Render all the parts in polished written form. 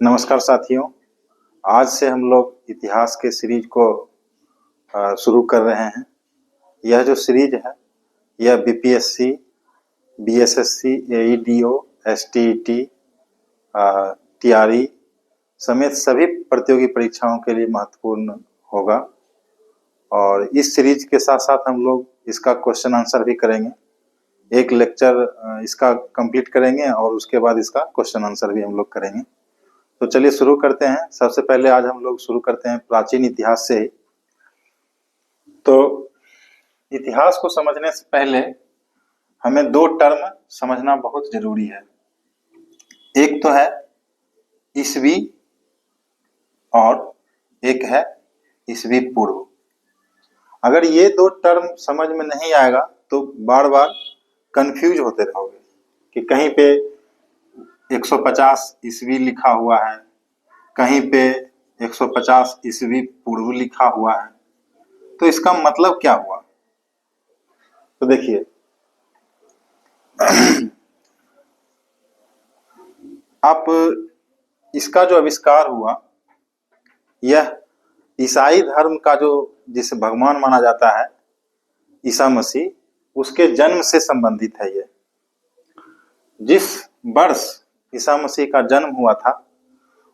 नमस्कार साथियों। आज से हम लोग इतिहास के सीरीज को शुरू कर रहे हैं। यह जो सीरीज है यह बीपीएससी, बीएसएससी, एईडीओ, एसटीईटी, टीआरई समेत सभी प्रतियोगी परीक्षाओं के लिए महत्वपूर्ण होगा। और इस सीरीज के साथ साथ हम लोग इसका क्वेश्चन आंसर भी करेंगे। एक लेक्चर इसका कंप्लीट करेंगे और उसके बाद इसका क्वेश्चन आंसर भी हम लोग करेंगे। तो चलिए शुरू करते हैं। सबसे पहले आज हम लोग शुरू करते हैं प्राचीन इतिहास से। तो इतिहास को समझने से पहले हमें दो टर्म समझना बहुत जरूरी है। एक तो है ईसवी और एक है ईसवी पूर्व। अगर ये दो टर्म समझ में नहीं आएगा तो बार बार कंफ्यूज होते रहोगे कि कहीं पे 150 ईस्वी लिखा हुआ है, कहीं पे 150 ईस्वी पूर्व लिखा हुआ है, तो इसका मतलब क्या हुआ। तो देखिए आप इसका जो आविष्कार हुआ यह ईसाई धर्म का जो जिसे भगवान माना जाता है ईसा मसीह, उसके जन्म से संबंधित है। ये जिस वर्ष ईसा मसीह का जन्म हुआ था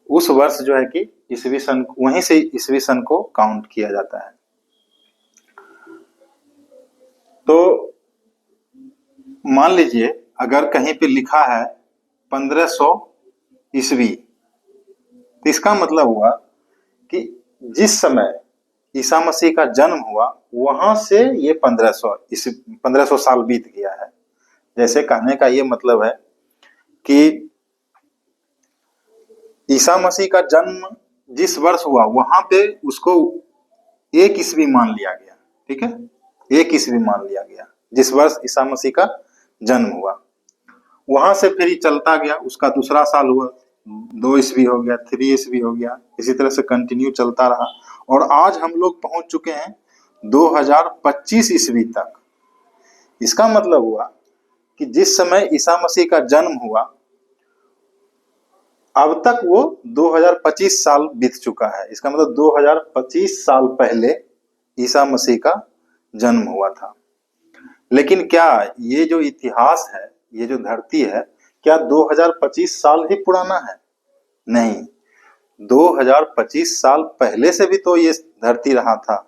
उस वर्ष जो है कि ईसवी सन, वहीं से ईसवी सन को काउंट किया जाता है। तो मान लीजिए अगर कहीं पे लिखा है 1500 ईस्वी, तो इसका मतलब हुआ कि जिस समय ईसा मसीह का जन्म हुआ वहां से ये 1500 साल बीत गया है। जैसे कहने का ये मतलब है कि ईसा मसीह का जन्म जिस वर्ष हुआ वहां पे उसको एक ईस्वी मान लिया गया। ठीक है, एक ईस्वी मान लिया गया जिस वर्ष ईसा मसीह का जन्म हुआ। वहां से फिर चलता गया, उसका दूसरा साल हुआ, 2 ईस्वी हो गया, 3 ईस्वी हो गया, इसी तरह से कंटिन्यू चलता रहा और आज हम लोग पहुंच चुके हैं 2025 ईस्वी तक। इसका मतलब हुआ कि जिस समय ईसा मसीह का जन्म हुआ अब तक वो 2025 साल बीत चुका है। इसका मतलब 2025 साल पहले ईसा मसीह का जन्म हुआ था। लेकिन क्या ये जो इतिहास है, ये जो धरती है, क्या 2025 साल ही पुराना है? नहीं, 2025 साल पहले से भी तो ये धरती रहा था।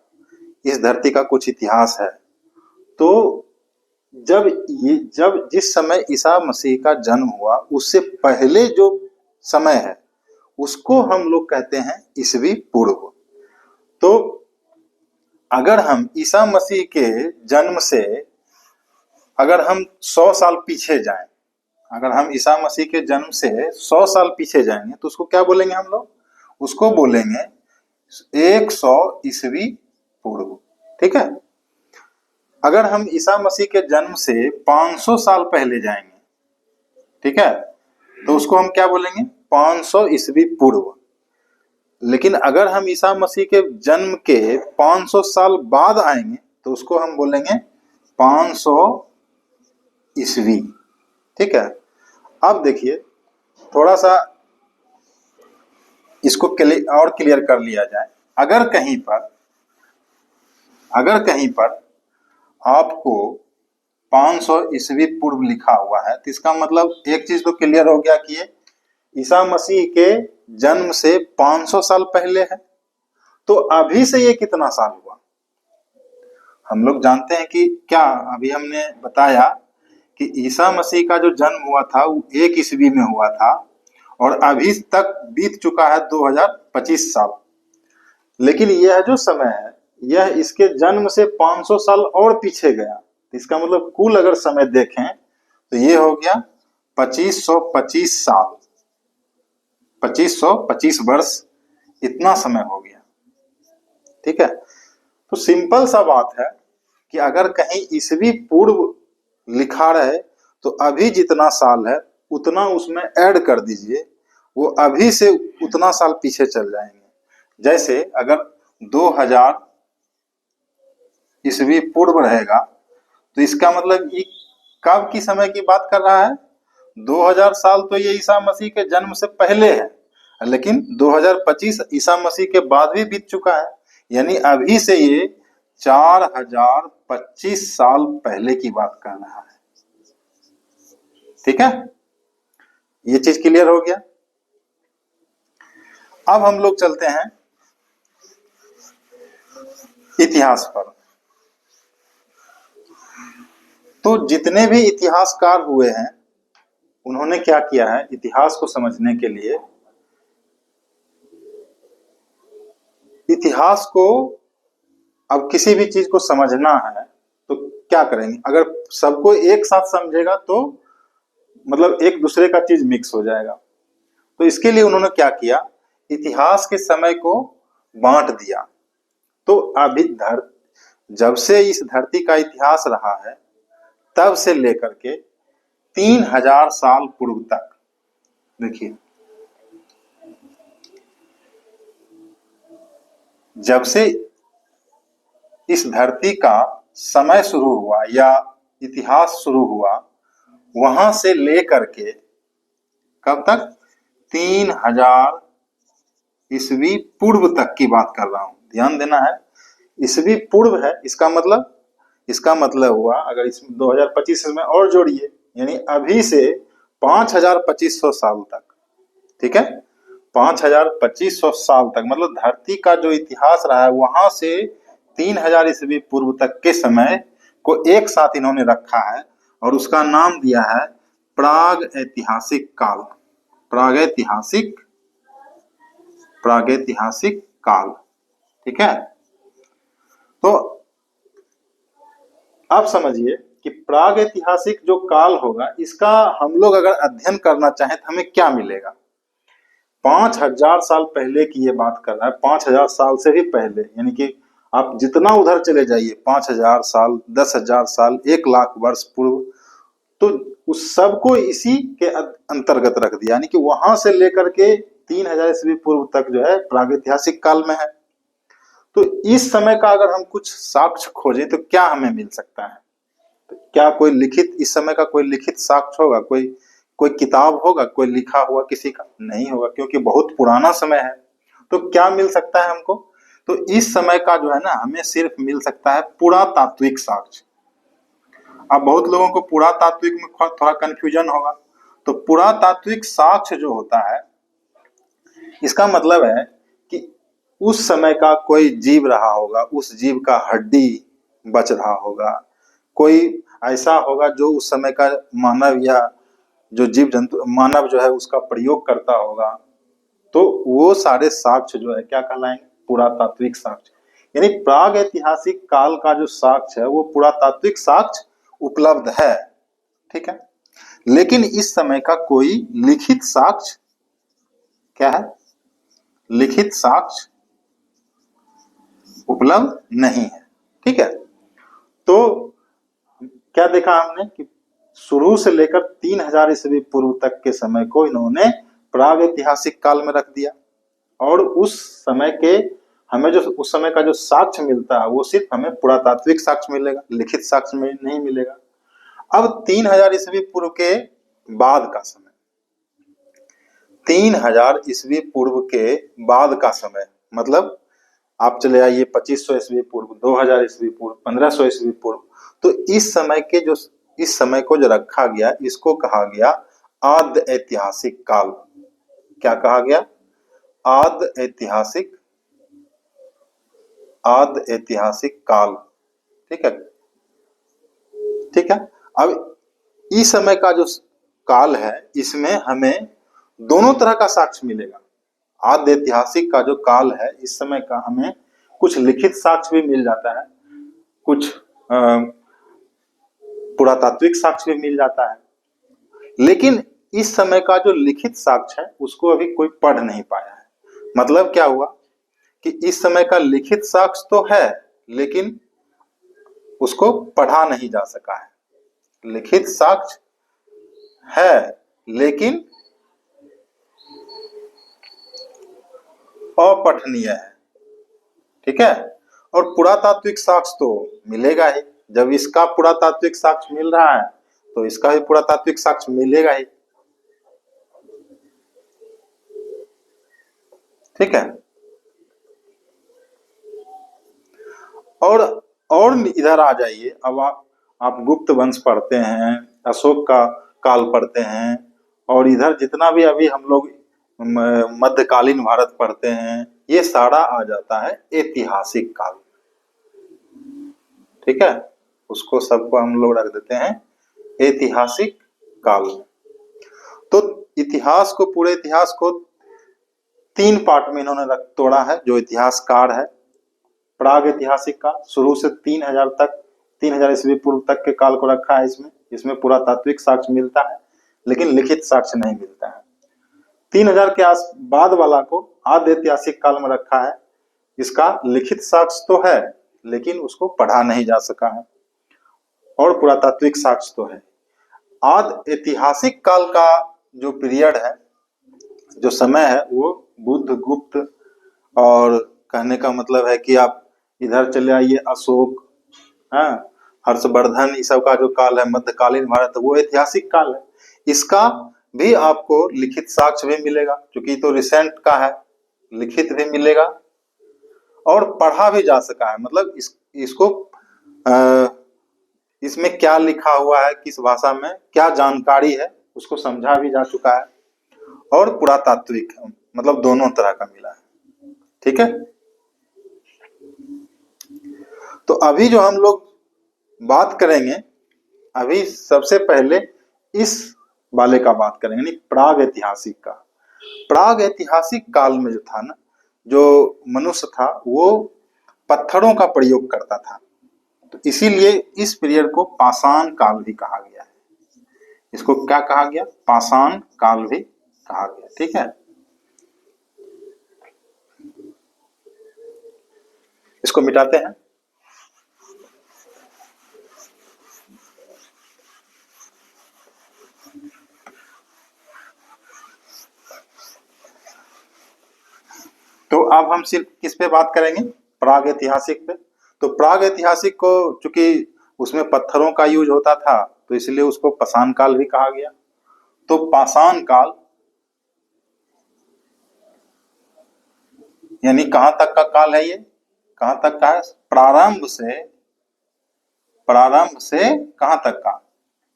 इस धरती का कुछ इतिहास है। तो जब जिस समय ईसा मसीह का जन्म हुआ उससे पहले जो समय है उसको हम लोग कहते हैं ईसवी पूर्व। तो अगर हम ईसा मसीह के जन्म से अगर हम 100 साल पीछे जाएं, अगर हम ईसा मसीह के जन्म से 100 साल पीछे जाएंगे तो उसको क्या बोलेंगे हम लोग? उसको बोलेंगे 100 ईस्वी पूर्व। ठीक है। अगर हम ईसा मसीह के जन्म से 500 साल पहले जाएंगे, ठीक है, तो उसको हम क्या बोलेंगे? 500 ईस्वी पूर्व। लेकिन अगर हम ईसा मसीह के जन्म के 500 साल बाद आएंगे तो उसको हम बोलेंगे 500 ईस्वी। ठीक है। अब देखिए थोड़ा सा इसको और क्लियर कर लिया जाए। अगर कहीं पर आपको 500 ईस्वी पूर्व लिखा हुआ है तो इसका मतलब एक चीज तो क्लियर हो गया कि ये ईसा मसीह के जन्म से 500 साल पहले है। तो अभी से ये कितना साल हुआ? हम लोग जानते हैं कि क्या अभी हमने बताया कि ईसा मसीह का जो जन्म हुआ था वो 1 ईस्वी में हुआ था और अभी तक बीत चुका है 2025 साल। लेकिन यह जो समय है यह इसके जन्म से 500 साल और पीछे गया। इसका मतलब कुल अगर समय देखें तो ये हो गया 2525 साल, 2525 वर्ष, इतना समय हो गया। ठीक है। तो सिंपल सा बात है कि अगर कहीं ईस्वी पूर्व लिखा रहे तो अभी जितना साल है उतना उसमें ऐड कर दीजिए, वो अभी से उतना साल पीछे चल जाएंगे। जैसे अगर 2000 ईस्वी पूर्व रहेगा तो इसका मतलब ये कब की समय की बात कर रहा है? 2000 साल तो ये ईसा मसीह के जन्म से पहले है। लेकिन 2025 ईसा मसीह के बाद भी बीत चुका है, यानी अभी से ये 4025 साल पहले की बात कर रहा है। ठीक है, ये चीज क्लियर हो गया। अब हम लोग चलते हैं इतिहास पर। तो जितने भी इतिहासकार हुए हैं उन्होंने क्या किया है, इतिहास को समझने के लिए इतिहास को, अब किसी भी चीज को समझना है तो क्या करेंगे, अगर सबको एक साथ समझेगा तो मतलब एक दूसरे का चीज मिक्स हो जाएगा। तो इसके लिए उन्होंने क्या किया, इतिहास के समय को बांट दिया। तो अभी जब से इस धरती का इतिहास रहा है तब से लेकर के 3000 साल पूर्व तक, देखिए जब से इस धरती का समय शुरू हुआ या इतिहास शुरू हुआ, वहां से लेकर के कब तक, 3000 ईस्वी पूर्व तक की बात कर रहा हूं, ध्यान देना है। ईस्वी पूर्व है, इसका मतलब हुआ, अगर इसमें 2025 में और जोड़िए, यानी अभी से 5250 साल तक। ठीक है, 5250 साल तक, मतलब धरती का जो इतिहास रहा है वहां से 3000 ईस्वी पूर्व तक के समय को एक साथ इन्होंने रखा है और उसका नाम दिया है प्राग ऐतिहासिक काल। प्रागैतिहासिक काल। ठीक है, तो आप समझिए कि प्रागैतिहासिक जो काल होगा, इसका हम लोग अगर अध्ययन करना चाहें तो हमें क्या मिलेगा। 5000 साल पहले की ये बात कर रहा है, 5000 साल से भी पहले, यानी कि आप जितना उधर चले जाइए, 5000 साल, 10,000 साल, 1,00,000 वर्ष पूर्व, तो उस सबको इसी के अंतर्गत रख दिया, यानी कि वहां से लेकर के 3000 ईस्वी पूर्व तक जो है प्रागैतिहासिक काल में है। तो इस समय का अगर हम कुछ साक्ष्य खोजें तो क्या हमें मिल सकता है, तो क्या कोई लिखित, इस समय का कोई लिखित साक्ष्य होगा, कोई किताब होगा, कोई लिखा हुआ किसी का नहीं होगा, क्योंकि बहुत पुराना समय है। तो क्या मिल सकता है हमको, तो इस समय का जो है ना, हमें सिर्फ मिल सकता है पुरातात्विक साक्ष्य। अब बहुत लोगों को पुरातात्विक में थोड़ा कंफ्यूजन होगा। तो पुरातात्विक साक्ष्य जो होता है, इसका मतलब है कि उस समय का कोई जीव रहा होगा, उस जीव का हड्डी बच रहा होगा, कोई ऐसा होगा जो उस समय का मानव या जो जीव जंतु, मानव जो है उसका प्रयोग करता होगा, तो वो सारे साक्ष्य जो है क्या कहलाएंगे, पुरातात्विक साक्ष्य। यानी प्राग ऐतिहासिक काल का जो साक्ष्य है वो पुरातात्विक साक्ष्य उपलब्ध है। ठीक है, लेकिन इस समय का कोई लिखित साक्ष्य, क्या है, लिखित साक्ष्य उपलब्ध नहीं है। ठीक है, तो क्या देखा हमने कि शुरू से लेकर 3000 ईस्वी पूर्व तक के समय को इन्होंने प्राग ऐतिहासिक काल में रख दिया, और उस समय के हमें जो उस समय का जो साक्ष्य मिलता है वो सिर्फ हमें पुरातात्विक साक्ष्य मिलेगा, लिखित साक्ष्य में नहीं मिलेगा। अब 3000 ईस्वी पूर्व के बाद का समय, 3000 ईस्वी पूर्व के बाद का समय, मतलब आप चले आइए 2500 ईस्वी पूर्व, 2000 ईस्वी पूर्व, 1500 ईस्वी पूर्व। तो इस समय को जो रखा गया, इसको कहा गया आद्य ऐतिहासिक काल। क्या कहा गया, आद्य ऐतिहासिक काल। ठीक है, ठीक है। अब इस समय का जो काल है, इसमें हमें दोनों तरह का साक्ष्य मिलेगा। आद्य ऐतिहासिक का जो काल है, इस समय का हमें कुछ लिखित साक्ष्य भी मिल जाता है, कुछ पुरातात्विक साक्ष्य भी मिल जाता है, लेकिन इस समय का जो लिखित साक्ष्य है उसको अभी कोई पढ़ नहीं पाया है। मतलब क्या हुआ कि इस समय का लिखित साक्ष्य तो है लेकिन उसको पढ़ा नहीं जा सका है। लिखित साक्ष्य है लेकिन अपठनीय है। ठीक है, और पुरातात्विक साक्ष्य तो मिलेगा ही। जब इसका पुरातात्विक साक्ष्य मिल रहा है तो इसका भी पुरातात्विक साक्ष्य मिलेगा ही। ठीक है। और इधर आ जाइए। अब आप गुप्त वंश पढ़ते हैं, अशोक का काल पढ़ते हैं, और इधर जितना भी अभी हम लोग मध्यकालीन भारत पढ़ते हैं, ये सारा आ जाता है ऐतिहासिक काल। ठीक है, उसको सबको हम लोग रख देते हैं ऐतिहासिक काल। तो इतिहास को, पूरे इतिहास को 3 पार्ट में इन्होंने तोड़ा है। जो इतिहासकार है, प्राग ऐतिहासिक का, शुरू से 3000 तक, 3000 ईस्वी पूर्व तक के काल को रखा है इसमें। इसमें पुरातात्विक साक्ष्य मिलता है लेकिन लिखित साक्ष्य नहीं मिलता है। 3000 के आस बाद वाला को आद्य ऐतिहासिक काल में रखा है। इसका लिखित साक्ष्य तो है लेकिन उसको पढ़ा नहीं जा सका है, और पुरातात्विक साक्ष्य तो है। आद्य ऐतिहासिक काल का जो पीरियड है, जो समय है, वो बुद्ध, गुप्त, और कहने का मतलब है कि आप इधर चले आइए, अशोक, हर्षवर्धन, इस सब का जो काल है, मध्यकालीन भारत, वो ऐतिहासिक काल है। इसका भी आपको लिखित साक्ष्य भी मिलेगा, क्योंकि तो रिसेंट का है, लिखित भी मिलेगा और पढ़ा भी जा सका है। मतलब इसको इसमें क्या लिखा हुआ है, किस भाषा में क्या जानकारी है, उसको समझा भी जा चुका है, और पुरातात्विक, मतलब दोनों तरह का मिला है। ठीक है। तो अभी जो हम लोग बात करेंगे, अभी सबसे पहले इस वाले का बात करेंगे, यानी प्राग ऐतिहासिक का। प्राग ऐतिहासिक काल में जो था ना, जो मनुष्य था वो पत्थरों का प्रयोग करता था, तो इसीलिए इस पीरियड को पाषाण काल भी कहा गया है। इसको क्या कहा गया? पाषाण काल भी कहा गया। ठीक है, इसको मिटाते हैं। तो अब हम सिर्फ किस पे बात करेंगे? प्राग ऐतिहासिक पे। तो प्राग ऐतिहासिक को, चूंकि उसमें पत्थरों का यूज होता था, तो इसलिए उसको पाषाण काल भी कहा गया। तो पाषाण काल यानी कहां तक का काल है? ये कहां तक का है? प्रारंभ से कहां तक का?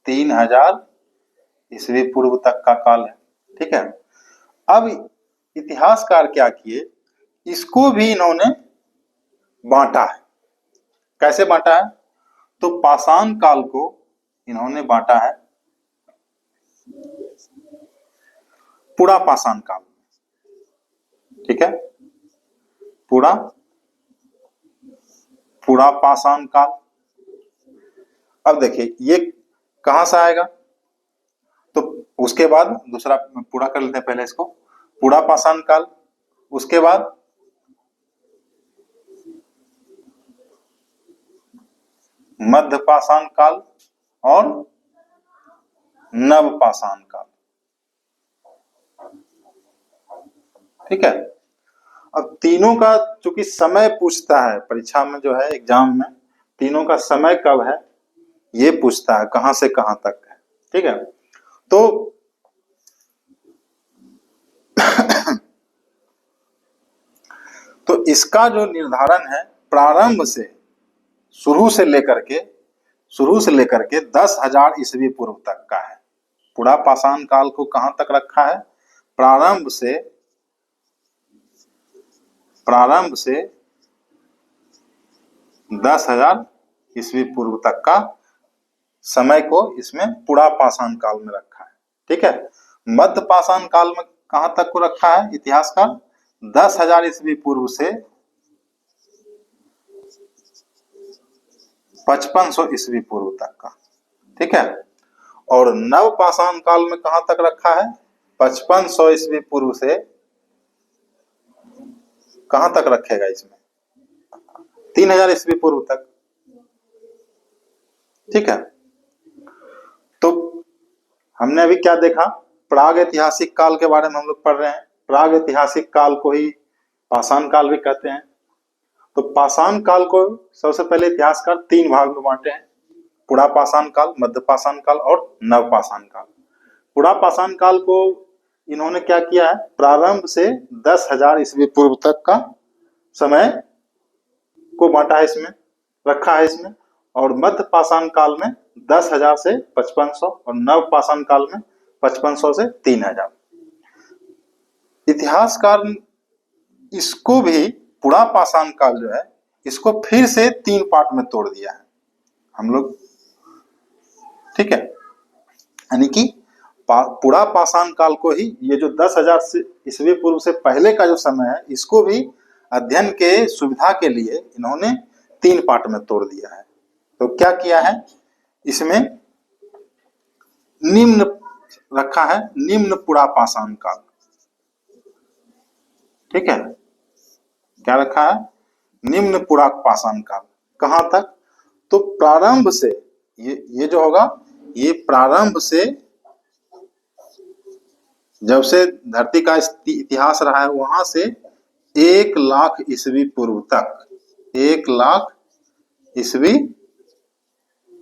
3000 ईस्वी पूर्व तक का काल है। ठीक है। अब इतिहासकार क्या किए, इसको भी इन्होंने बांटा है। कैसे बांटा है? तो पाषाण काल को इन्होंने बांटा है पूरा पाषाण काल। ठीक है, पूरा पाषाण काल। अब देखिए ये कहां से आएगा, तो उसके बाद दूसरा पूरा कर लेते हैं पहले इसको। पूरा पाषाण काल, उसके बाद मध्य पाषाण काल और नव पाषाण काल। ठीक है। अब तीनों का चूंकि समय पूछता है परीक्षा में, जो है एग्जाम में, तीनों का समय कब है ये पूछता है, कहां से कहां तक है। ठीक है। तो तो इसका जो निर्धारण है, प्रारंभ से, शुरू से लेकर के 10,000 ईस्वी पूर्व तक का है। पूरा पाषाण काल को कहां तक रखा है? प्रारंभ से 10,000 ईस्वी पूर्व तक का समय को इसमें पूरा पाषाण काल में रखा है। ठीक है। मध्य पाषाण काल में कहां तक को रखा है इतिहासकार? 10,000 ईस्वी पूर्व से 5500 ईस्वी पूर्व तक का। ठीक है। और नव पाषाण काल में कहां तक रखा है? 5500 ईस्वी पूर्व से कहां तक रखेगा इसमें? 3000 ईस्वी पूर्व तक। ठीक है। तो हमने अभी क्या देखा? प्राग ऐतिहासिक काल के बारे में हम लोग पढ़ रहे हैं। प्राग ऐतिहासिक काल को ही पाषाण काल भी कहते हैं। तो पाषाण काल को सबसे पहले इतिहासकार 3 भाग में बांटे हैं: पूरा पाषाण काल, मध्य पाषाण काल और नव पाषाण काल। पूरा पाषाण काल को इन्होंने क्या किया है, प्रारंभ से 10,000 ईस्वी पूर्व तक का समय को बांटा है, इसमें रखा है इसमें। और मध्य पाषाण काल में 10,000 से 5500 और नव पाषाण काल में 5500 से 3000। इतिहासकार इसको भी पुरा पाषाण काल जो है इसको फिर से 3 पार्ट में तोड़ दिया है हम लोग, ठीक है। यानी कि पुरा पाषाण काल को ही, ये जो 10,000 से ईस्वी पूर्व से पहले का जो समय है, इसको भी अध्ययन के सुविधा के लिए इन्होंने 3 पार्ट में तोड़ दिया है। तो क्या किया है, इसमें निम्न रखा है, निम्न पुरा पाषाण काल, ठीक है। क्या रखा है, निम्न पुरा पाषाण काल। कहां तक, तो प्रारंभ से ये जो होगा, ये प्रारंभ से जब से धरती का इतिहास रहा है वहां से 1,00,000 ईस्वी पूर्व तक, 1,00,000 ईस्वी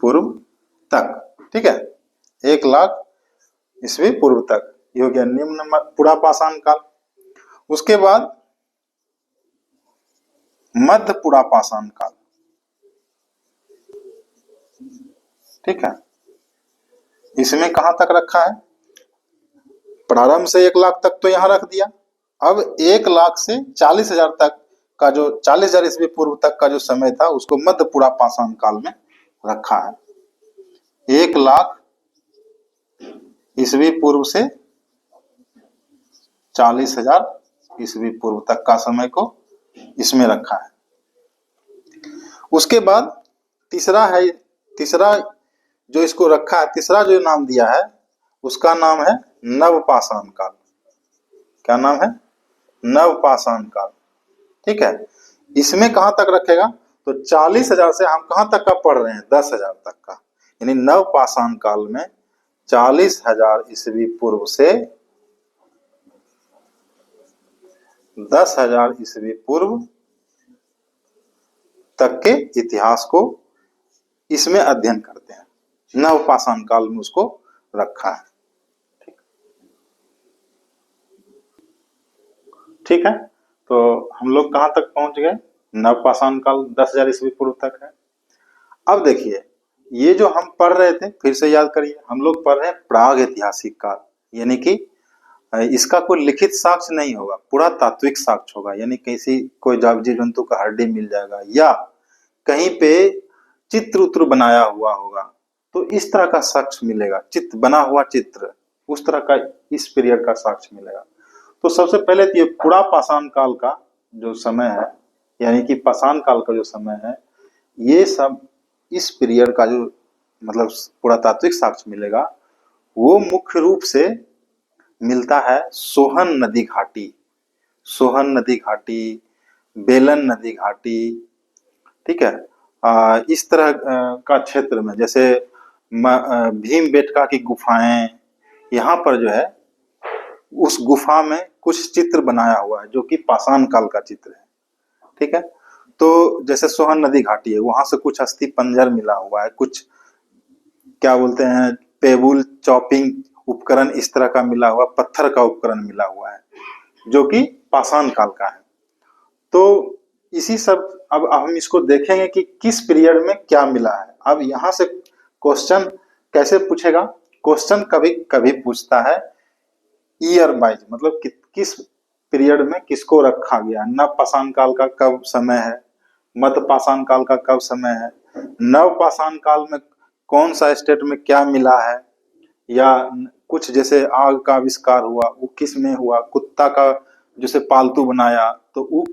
पूर्व तक, ठीक है, 1,00,000 ईस्वी पूर्व तक, ये हो गया निम्न पुरा पाषाण काल। उसके बाद मध्य पुरा पाषाण काल, ठीक है। इसमें कहां तक रखा है, प्रारंभ से 1,00,000 तक तो यहां रख दिया। अब 1,00,000 से 40,000 तक का जो 40,000 ईस्वी पूर्व तक का जो समय था उसको मध्य पुरा पाषाण काल में रखा है। 1,00,000 ईस्वी पूर्व से 40,000 ईस्वी पूर्व तक का समय को इसमें रखा है। उसके बाद तीसरा जो इसको रखा है, तीसरा जो नाम दिया है उसका नाम है नव पाषाण काल। क्या नाम है, नव पाषाण काल, ठीक है। इसमें कहां तक रखेगा, तो 40,000 से हम कहां तक का पढ़ रहे हैं, 10,000 तक का, यानी नव पाषाण काल में 40,000 ईस्वी पूर्व से 10,000 ईस्वी पूर्व तक के इतिहास को इसमें अध्ययन करते हैं, नव पाषाण काल में उसको रखा है, ठीक है। तो हम लोग कहां तक पहुंच गए, नव पाषाण काल 10,000 ईस्वी पूर्व तक है। अब देखिए, ये जो हम पढ़ रहे थे, फिर से याद करिए, हम लोग पढ़ रहे हैं प्राग ऐतिहासिक काल, यानी कि इसका कोई लिखित साक्ष्य नहीं होगा, पूरा तात्विक साक्ष्य होगा, यानी किसी कोई जीव जंतु का हड्डी मिल जाएगा या कहीं पे चित्र उत्र बनाया हुआ होगा, तो इस तरह का साक्ष्य मिलेगा, चित्र बना हुआ चित्र, उस तरह का इस पीरियड का साक्ष्य मिलेगा। तो सबसे पहले तो ये पुरा पाषाण काल का जो समय है, यानी कि पाषाण काल का जो समय है, ये सब इस पीरियड का जो मतलब पुरातात्विक साक्ष्य मिलेगा वो मुख्य रूप से मिलता है सोहन नदी घाटी, सोहन नदी घाटी, बेलन नदी घाटी, ठीक है। इस तरह का क्षेत्र में, जैसे भीमबेटका की गुफाएं, यहाँ पर जो है उस गुफा में कुछ चित्र बनाया हुआ है जो कि पाषाण काल का चित्र है, ठीक है। तो जैसे सोहन नदी घाटी है, वहां से कुछ अस्थि पंजर मिला हुआ है, कुछ क्या बोलते हैं पेबुल चॉपिंग उपकरण इस तरह का मिला हुआ, पत्थर का उपकरण मिला हुआ है जो कि पाषाण काल का है। तो इसी सब, अब हम इसको देखेंगे कि किस पीरियड में क्या मिला है। अब यहाँ से क्वेश्चन कैसे पूछेगा, क्वेश्चन कभी कभी पूछता है ईयर वाइज, मतलब किस पीरियड में किसको रखा गया, नव पाषाण काल का कब समय है, मध्य पाषाण काल का कब समय है, नव पाषाण काल में कौन सा स्टेट में क्या मिला है, या कुछ जैसे आग का आविष्कार हुआ वो किस में हुआ, कुत्ता का जैसे पालतू बनाया तो वो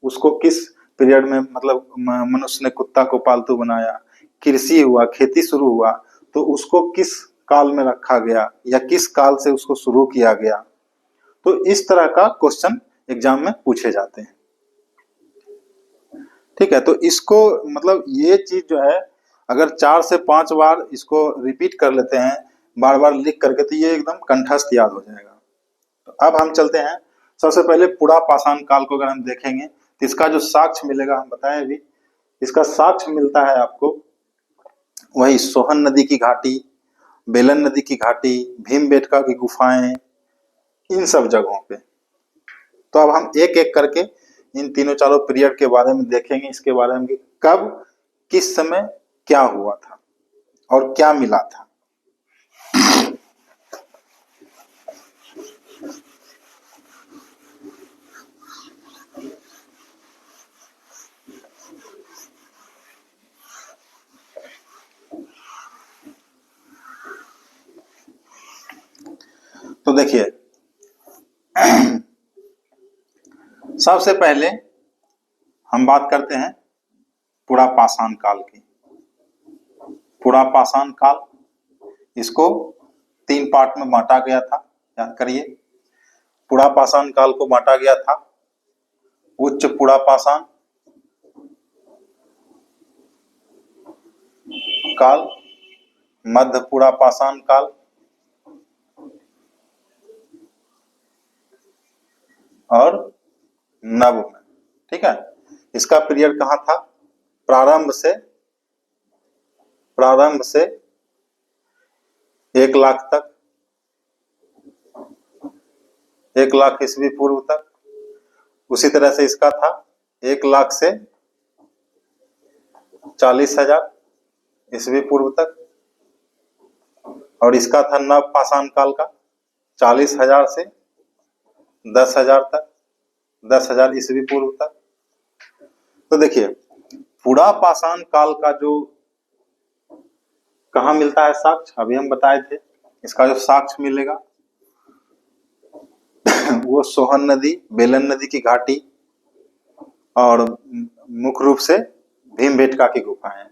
उसको किस पीरियड में, मतलब मनुष्य ने कुत्ता को पालतू बनाया, कृषि हुआ, खेती शुरू हुआ तो उसको किस काल में रखा गया या किस काल से उसको शुरू किया गया। तो इस तरह का क्वेश्चन एग्जाम में पूछे जाते हैं, ठीक है। तो इसको मतलब ये चीज जो है अगर 4 से 5 बार इसको रिपीट कर लेते हैं बार बार लिख करके, तो ये एकदम कंठस्थ याद हो जाएगा। तो अब हम चलते हैं, सबसे पहले पुरा पाषाण काल को अगर हम देखेंगे तो इसका जो साक्ष्य मिलेगा, हम बताएं अभी, इसका साक्ष्य मिलता है आपको वही सोहन नदी की घाटी, बेलन नदी की घाटी, भीमबेटका की गुफाएं, इन सब जगहों पे। तो अब हम एक एक करके इन तीनों चारों पीरियड के बारे में देखेंगे, इसके बारे में कि कब किस समय क्या हुआ था और क्या मिला था। तो देखिए, सबसे पहले हम बात करते हैं पुरा पाषाण काल की। पुरा पाषाण काल, इसको 3 पार्ट में बांटा गया था, याद करिए। पुरा पाषाण काल को बांटा गया था उच्च पुरा पाषाण काल, मध्य पुरा पाषाण काल और नव में। ठीक है, इसका पीरियड कहाँ था? प्रारंभ से 1 लाख तक, 1 लाख ईस्वी पूर्व तक। उसी तरह से इसका था 1 लाख से 40,000 ईस्वी पूर्व तक। और इसका था नव पाषाण काल का 40,000 से 10,000 तक, 10,000 ईस्वी पूर्व तक। तो देखिए, पुरा पाषाण काल का जो कहाँ मिलता है साक्ष्य, अभी हम बताए थे। इसका जो साक्ष्य मिलेगा वो सोहन नदी, बेलन नदी की घाटी और मुख्य रूप से भीमबेटका की गुफाएं।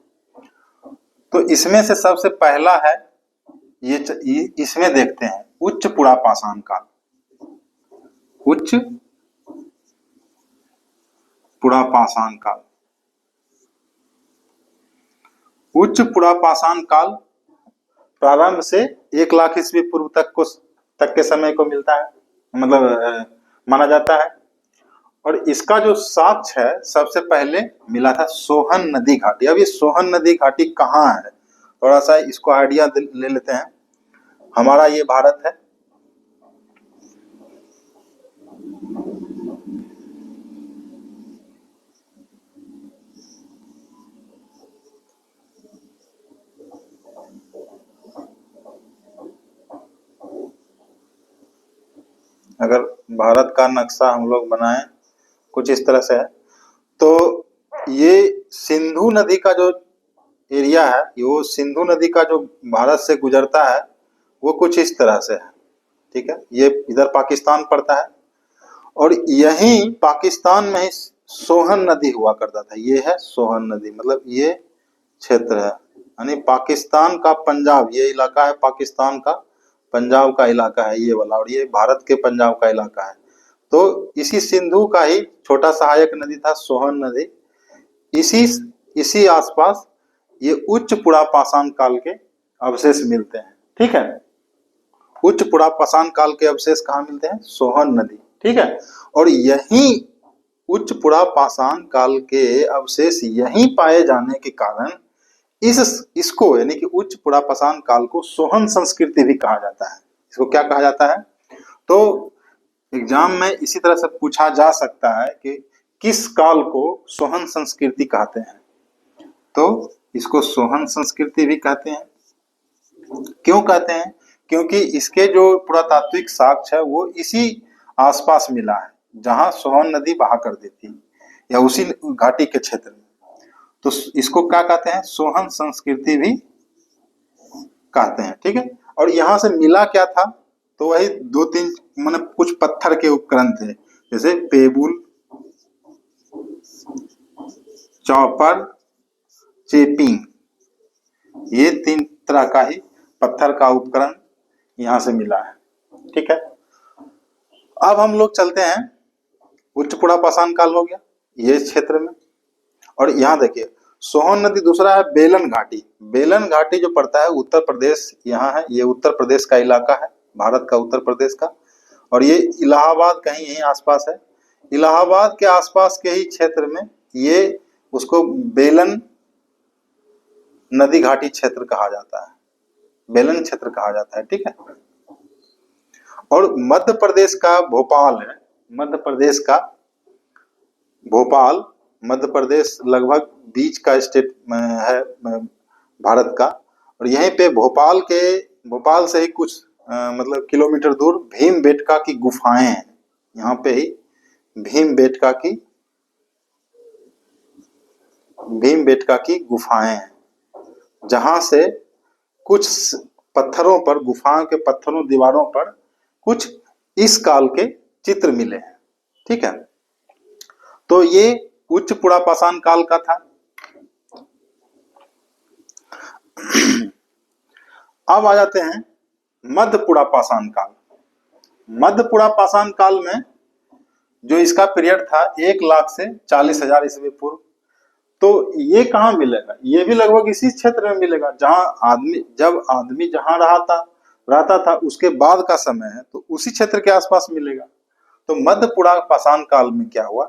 तो इसमें से सबसे पहला है ये, इसमें देखते हैं उच्च पुरा पाषाण काल। उच्च पुरा पाषाण काल, उच्च पुरा पाषाण काल प्रारंभ से 1 लाख ईस्वी पूर्व तक के समय को मिलता है, मतलब माना जाता है। और इसका जो साक्ष्य है सबसे पहले मिला था सोहन नदी घाटी। अब ये सोहन नदी घाटी कहाँ है, थोड़ा सा इसको आइडिया ले लेते हैं। हमारा ये भारत है, अगर भारत का नक्शा हम लोग बनाएं कुछ इस तरह से है, तो ये सिंधु नदी का जो एरिया है, वो सिंधु नदी का जो भारत से गुजरता है वो कुछ इस तरह से है। ठीक है, ये इधर पाकिस्तान पड़ता है और यहीं पाकिस्तान में ही सोहन नदी हुआ करता था। ये है सोहन नदी, मतलब ये क्षेत्र है, यानी पाकिस्तान का पंजाब, ये इलाका है पाकिस्तान का पंजाब का इलाका है ये वाला, और ये भारत के पंजाब का इलाका है। तो इसी सिंधु का ही छोटा सहायक नदी था सोहन नदी। इसी आसपास ये उच्च पुरा पाषाण काल के अवशेष मिलते हैं। ठीक है, उच्च पुरा पाषाण काल के अवशेष कहाँ मिलते हैं? सोहन नदी। ठीक है, और यही उच्च पुरा पाषाण काल के अवशेष यहीं पाए जाने के कारण इसको यानी कि उच्च पुरा पाषाण काल को सोहन संस्कृति भी कहा जाता है। इसको क्या कहा जाता है? तो एग्जाम में इसी तरह से पूछा जा सकता है कि किस काल को सोहन संस्कृति कहते हैं, तो इसको सोहन संस्कृति भी कहते हैं। क्यों कहते हैं? क्योंकि इसके जो पुरातात्विक साक्ष्य है वो इसी आसपास मिला है जहां सोहन नदी बहा कर देती या उसी घाटी के क्षेत्र में। तो इसको क्या कहते हैं? सोहन संस्कृति भी कहते हैं। ठीक है, और यहां से मिला क्या था? तो वही 2-3 मतलब कुछ पत्थर के उपकरण थे, जैसे पेबुल, चॉपर, चेपिंग, ये 3 तरह का ही पत्थर का उपकरण यहां से मिला है। ठीक है, अब हम लोग चलते हैं, उच्च पुरा पाषाण काल हो गया ये क्षेत्र में, और यहाँ देखिए सोहन नदी। दूसरा है बेलन घाटी। बेलन घाटी जो पड़ता है उत्तर प्रदेश, यहाँ है, ये उत्तर प्रदेश का इलाका है, भारत का उत्तर प्रदेश का, और ये इलाहाबाद कहीं यहीं आसपास है। इलाहाबाद के आसपास के ही क्षेत्र में ये उसको बेलन नदी घाटी क्षेत्र कहा जाता है, बेलन क्षेत्र कहा जाता है। ठीक है, और मध्य प्रदेश का भोपाल है, मध्य प्रदेश का भोपाल, मध्य प्रदेश लगभग बीच का स्टेट है भारत का, और यहीं पे भोपाल से ही कुछ मतलब किलोमीटर दूर भीमबेटका की गुफाएं हैं। यहाँ पे ही भीमबेटका की गुफाएं हैं, जहां से कुछ पत्थरों पर, गुफाओं के पत्थरों दीवारों पर कुछ इस काल के चित्र मिले हैं। ठीक है, तो ये उच्च पुरापाषाण काल का था। अब आ जाते हैं मध्य पुरापाषाण काल। मध्य पुरापाषाण काल में जो इसका पीरियड था 1,00,000 से 40,000 ईस्वी पूर्व। तो ये कहाँ मिलेगा? ये भी लगभग इसी क्षेत्र में मिलेगा जब आदमी जहां रहता था उसके बाद का समय है, तो उसी क्षेत्र के आसपास मिलेगा। तो मध्य पुरापाषाण काल में क्या हुआ,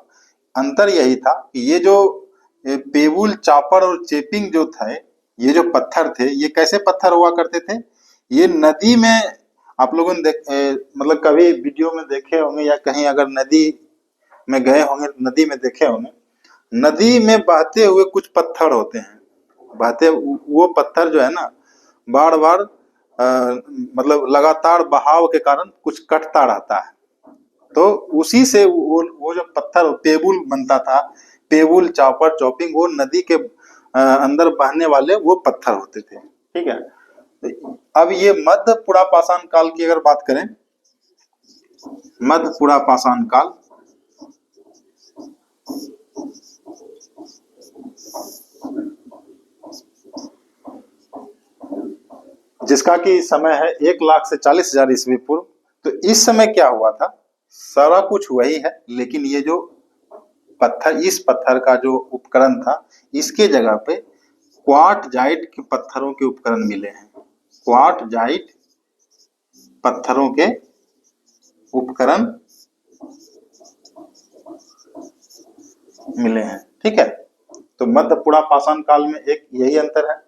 अंतर यही था कि ये जो पेबुल, चापर और चेपिंग जो थे, ये जो पत्थर थे, ये कैसे पत्थर हुआ करते थे? ये नदी में, आप लोगों ने मतलब कभी वीडियो में देखे होंगे या कहीं अगर नदी में गए होंगे, नदी में देखे होंगे, नदी में बहते हुए कुछ पत्थर होते हैं, वो पत्थर जो है ना, बार बार मतलब लगातार बहाव के कारण कुछ कटता रहता है। तो उसी से वो जो पत्थर पेबुल बनता था, पेबुल, चापर, चॉपिंग, वो नदी के अंदर बहने वाले वो पत्थर होते थे। ठीक है, अब ये मध्य पुरापाषाण काल की अगर बात करें, मध्य पुरापाषाण काल जिसका कि समय है 1,00,000 से 40,000 ईस्वी पूर्व। तो इस समय क्या हुआ था, सारा कुछ वही है, लेकिन ये जो इस पत्थर का जो उपकरण था, इसके जगह पे क्वार्टजाइट के पत्थरों के उपकरण मिले हैं। क्वार्टजाइट पत्थरों के उपकरण मिले हैं। ठीक है, तो मध्य पुरापाषाण काल में एक यही अंतर है।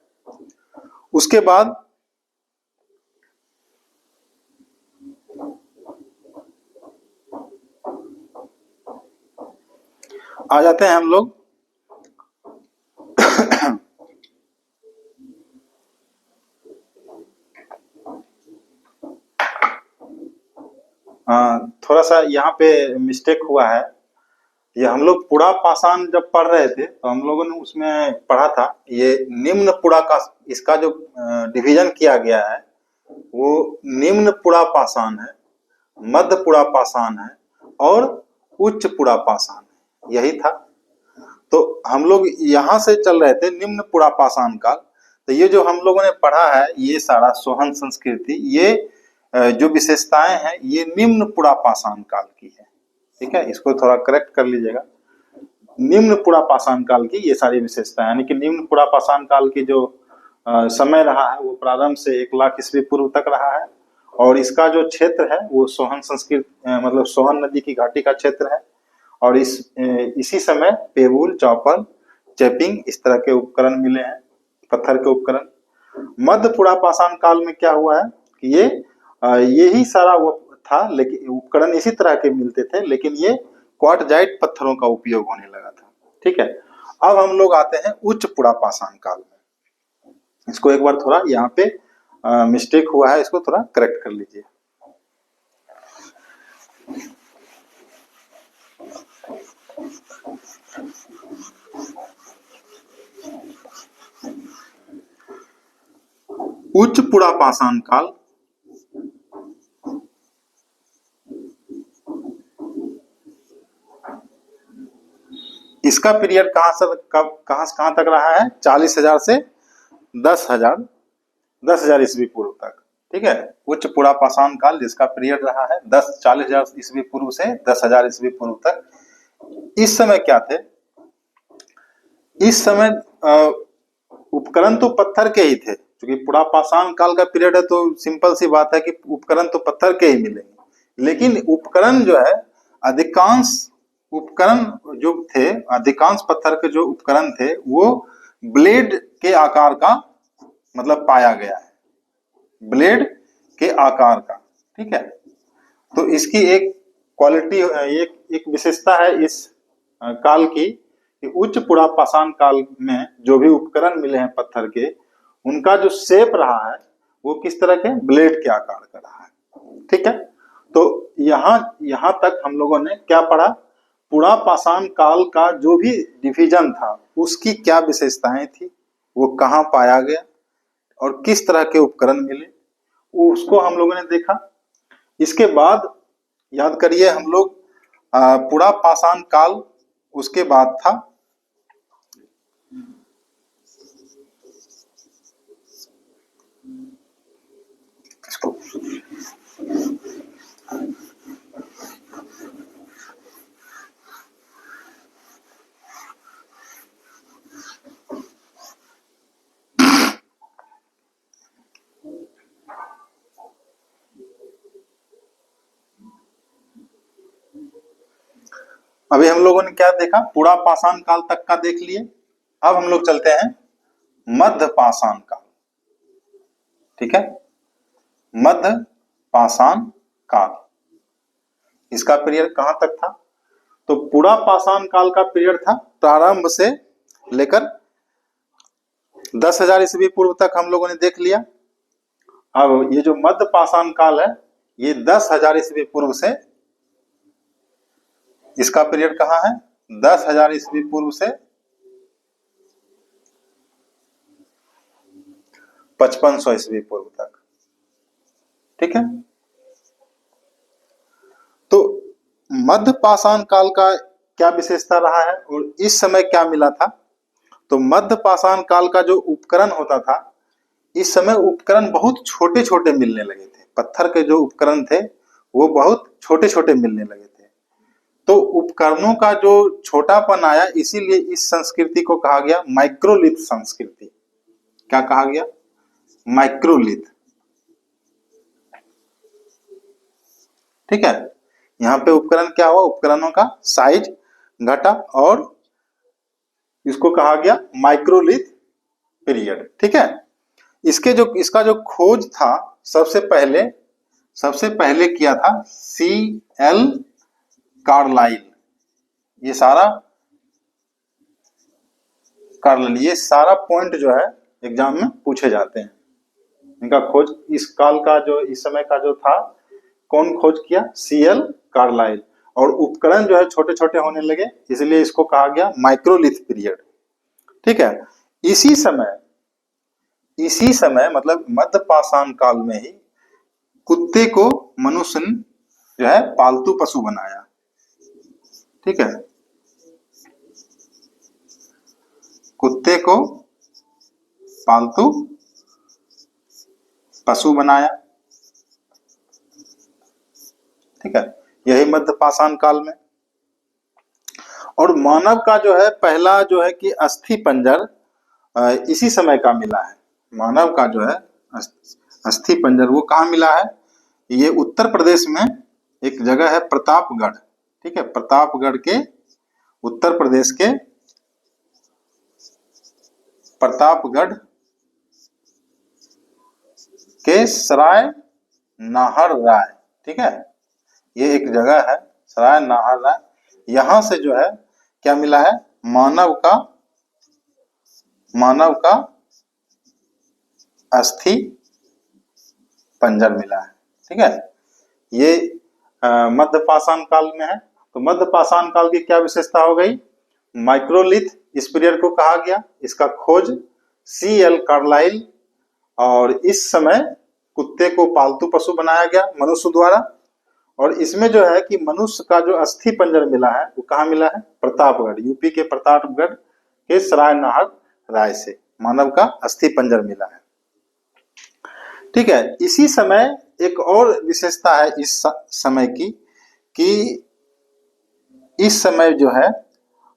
उसके बाद आ जाते हैं हम लोग थोड़ा सा यहाँ पे मिस्टेक हुआ है। ये हम लोग पुरापाषाण जब पढ़ रहे थे तो हम लोगों ने उसमें पढ़ा था, ये निम्न पुरा का, इसका जो डिवीजन किया गया है वो निम्न पुरापाषाण है, मध्य पुरापाषाण है और उच्च पुरापाषाण है, यही था। तो हम लोग यहाँ से चल रहे थे निम्न पुरापाषाण काल। तो ये जो हम लोगों ने पढ़ा है, ये सारा सोहन संस्कृति, ये जो विशेषताएं हैं, ये निम्न पुरापाषाण काल की है। ठीक है, इसको थोड़ा करेक्ट कर लीजिएगा। निम्न पुरापाषाण काल की ये सारी विशेषताएं, यानी कि निम्न पुरापाषाण काल की जो समय रहा है वो प्रारंभ से 1,00,000 ईस्वी पूर्व तक रहा है, और इसका जो क्षेत्र है वो सोहन संस्कृति मतलब सोहन नदी की घाटी का क्षेत्र है। और इसी समय पेबुल, चॉपर, चेपिंग, इस तरह के उपकरण मिले हैं, पत्थर के उपकरण। मध्य पुरापाषाण काल में क्या हुआ है कि यही सारा वो था, लेकिन उपकरण इसी तरह के मिलते थे, लेकिन ये क्वार्टजाइट पत्थरों का उपयोग होने लगा था। ठीक है, अब हम लोग आते हैं उच्च पुरापाषाण काल में। इसको एक बार थोड़ा यहाँ पे मिस्टेक हुआ है, इसको थोड़ा करेक्ट कर लीजिए। उच्च पुरापाषाण काल इसका पीरियड कहां तक रहा है? 40,000 से 10,000 ईस्वी पूर्व तक। ठीक है, उच्च पुरापाषाण काल जिसका पीरियड रहा है 40,000 ईस्वी पूर्व से 10,000 ईस्वी पूर्व तक। इस समय क्या थे? इस समय उपकरण तो पत्थर के ही थे, क्योंकि पुरापाषाण काल का पीरियड है, तो सिंपल सी बात है कि उपकरण तो पत्थर के ही मिलेंगे। लेकिन उपकरण जो है, अधिकांश उपकरण जो थे, अधिकांश पत्थर के जो उपकरण थे वो ब्लेड के आकार का मतलब पाया गया है, ब्लेड के आकार का। ठीक है, तो इसकी एक क्वालिटी, एक विशेषता है इस काल की कि उच्च पुरा पाषाण काल में जो भी उपकरण मिले हैं पत्थर के, उनका जो शेप रहा है वो किस तरह के ब्लेड के आकार का रहा है। ठीक है, तो यहाँ तक हम लोगों ने क्या पढ़ा, पुरा पाषाण काल का जो भी डिवीजन था उसकी क्या विशेषताएं थी, वो कहाँ पाया गया और किस तरह के उपकरण मिले, उसको हम लोगों ने देखा। इसके बाद याद करिए हम लोग पुरा पाषाण काल, उसके बाद था अभी हम लोगों ने क्या देखा, पुरा पाषाण काल तक का देख लिए। अब हम लोग चलते हैं मध्य पाषाण काल। ठीक है, मध्य पाषाण काल, इसका पीरियड कहां तक था, तो पुरा पाषाण काल का पीरियड था प्रारंभ से लेकर 10,000 ईस्वी पूर्व तक हम लोगों ने देख लिया। अब ये जो मध्य पाषाण काल है, ये 10,000 ईस्वी पूर्व से, इसका पीरियड कहाँ है, 10,000 ईस्वी पूर्व से 5500 ईस्वी पूर्व तक। ठीक है, तो मध्य पाषाण काल का क्या विशेषता रहा है और इस समय क्या मिला था, तो मध्य पाषाण काल का जो उपकरण होता था, इस समय उपकरण बहुत छोटे छोटे मिलने लगे थे। पत्थर के जो उपकरण थे वो बहुत छोटे छोटे मिलने लगे थे। तो उपकरणों का जो छोटापन आया, इसीलिए इस संस्कृति को कहा गया माइक्रोलिथ संस्कृति। क्या कहा गया, माइक्रोलिथ। ठीक है, यहाँ पे उपकरण क्या हुआ, उपकरणों का साइज घटा और इसको कहा गया माइक्रोलिथ पीरियड। ठीक है, इसका जो खोज था सबसे पहले किया था C.L. कार्लाइल। ये सारा पॉइंट जो है एग्जाम में पूछे जाते हैं। इनका खोज इस काल का, जो इस समय का जो था, कौन खोज किया, C.L. कार्लाइल। और उपकरण जो है छोटे छोटे होने लगे, इसलिए इसको कहा गया माइक्रोलिथ पीरियड। ठीक है, इसी समय मतलब मध्य पाषाण काल में ही कुत्ते को मनुष्य ने जो है पालतू पशु बनाया। ठीक है, कुत्ते को पालतू पशु बनाया। ठीक है, यही मध्य पाषाण काल में। और मानव का जो है पहला जो है कि अस्थि पंजर इसी समय का मिला है। मानव का जो है अस्थि पंजर वो कहाँ मिला है, ये उत्तर प्रदेश में एक जगह है प्रतापगढ़। ठीक है, प्रतापगढ़ के, उत्तर प्रदेश के प्रतापगढ़ के सराय नाहर राय। ठीक है, ये एक जगह है सराय नाहर राय। यहां से जो है क्या मिला है, मानव का अस्थि पंजर मिला है। ठीक है, ये मध्य पाषाण काल में है। तो मध्य पाषाण काल की क्या विशेषता हो गई, माइक्रोलिथ इस पीरियड को कहा गया। इसका खोज C.L. कार्लाइल, और इस समय कुत्ते को पालतू पशु बनाया गया मनुष्य द्वारा। और इसमें जो है कि मनुष्य का जो अस्थि पंजर मिला है वो कहाँ मिला है, प्रतापगढ़, यूपी के प्रतापगढ़ के सराय नाहर राय से मानव का अस्थि पंजर मिला है। ठीक है, इसी समय एक और विशेषता है इस समय की, कि इस समय जो है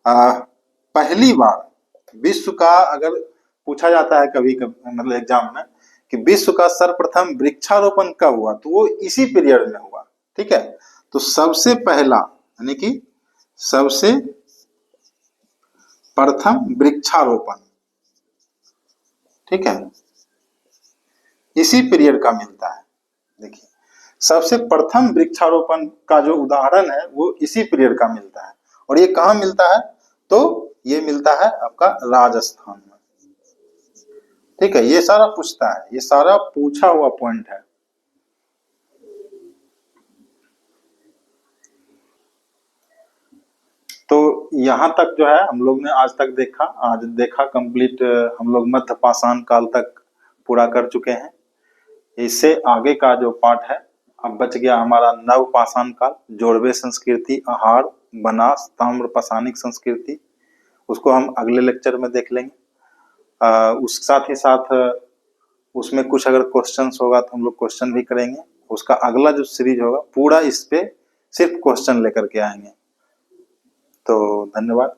पहली बार विश्व का, अगर पूछा जाता है कभी कभी मतलब एग्जाम में कि विश्व का सर्वप्रथम वृक्षारोपण कब हुआ, तो वो इसी पीरियड में हुआ। ठीक है, तो सबसे पहला यानी कि सबसे प्रथम वृक्षारोपण, ठीक है, इसी पीरियड का मिलता है। देखिए, सबसे प्रथम वृक्षारोपण का जो उदाहरण है वो इसी पीरियड का मिलता है। और ये कहाँ मिलता है? तो ये मिलता है आपका राजस्थान में। ठीक है, ये सारा पूछता है, ये सारा पूछा हुआ पॉइंट है। तो यहाँ तक जो है हम लोग ने आज तक देखा, आज देखा कंप्लीट, हम लोग मध्य पाषाण काल तक पूरा कर चुके हैं। इससे आगे का जो पार्ट है अब बच गया हमारा नव पाषाण काल, जोड़वे संस्कृति, आहार, बनास, ताम्र पाषाणिक संस्कृति। उसको हम अगले लेक्चर में देख लेंगे। उस साथ ही साथ उसमें कुछ अगर क्वेश्चंस होगा तो हम लोग क्वेश्चन भी करेंगे। उसका अगला जो सीरीज होगा पूरा इस पे सिर्फ क्वेश्चन लेकर के आएंगे। तो धन्यवाद।